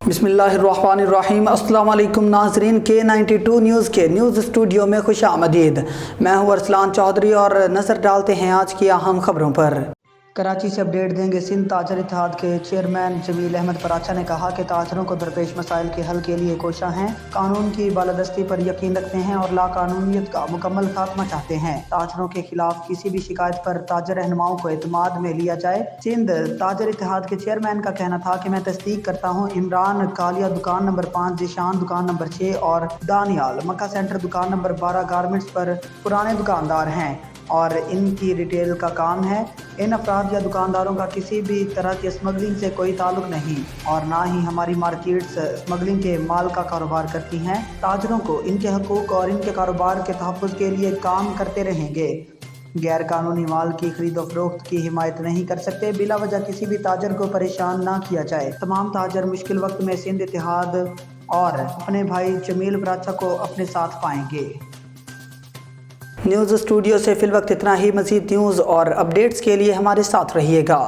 बिस्मिल्लाहिर्रहमानिर्रहीम। अस्सलाम वालेकुम नाज़रीन, K92 न्यूज़ के न्यूज़ स्टूडियो में खुशामदीद। मैं हूँ अरसलान चौधरी और नज़र डालते हैं आज की अहम खबरों पर। कराची से अपडेट देंगे। सिंध ताजर इत्तेहाद के चेयरमैन जमील अहमद पराचा ने कहा कि ताजरों को दरपेश मसाइल के हल के लिए कोशां हैं, कानून की बालादस्ती पर यकीन रखते हैं और लाकानूनियत का मुकम्मल खात्मा चाहते हैं। ताजरों के खिलाफ किसी भी शिकायत पर ताजर रहनुमाओं को एतमाद में लिया जाए। सिंध ताजर इत्तेहाद के चेयरमैन का कहना था कि मैं तस्दीक करता हूँ, इमरान कालिया दुकान नंबर 5, जिशान दुकान नंबर 6 और दानियाल मक्का सेंटर दुकान नंबर 12 गारमेंट्स पर पुराने दुकानदार हैं और इनकी रिटेल का काम है। इन अफराद या दुकानदारों का किसी भी तरह की स्मगलिंग से कोई ताल्लुक नहीं और ना ही हमारी मार्केट्स स्मगलिंग के माल का कारोबार करती हैं। ताजरों को इनके हकूक और इनके कारोबार के तहफ़्फ़ुज़ के लिए काम करते रहेंगे। गैर कानूनी माल की खरीदो फरोख्त की हिमायत नहीं कर सकते। बिला वजह किसी भी ताजर को परेशान ना किया जाए। तमाम ताजर मुश्किल वक्त में सिंध इत्तेहाद और अपने भाई जमील पराचा को अपने साथ पाएंगे। न्यूज़ स्टूडियो से फिल वक्त इतना ही। मज़ीद न्यूज़ और अपडेट्स के लिए हमारे साथ रहिएगा।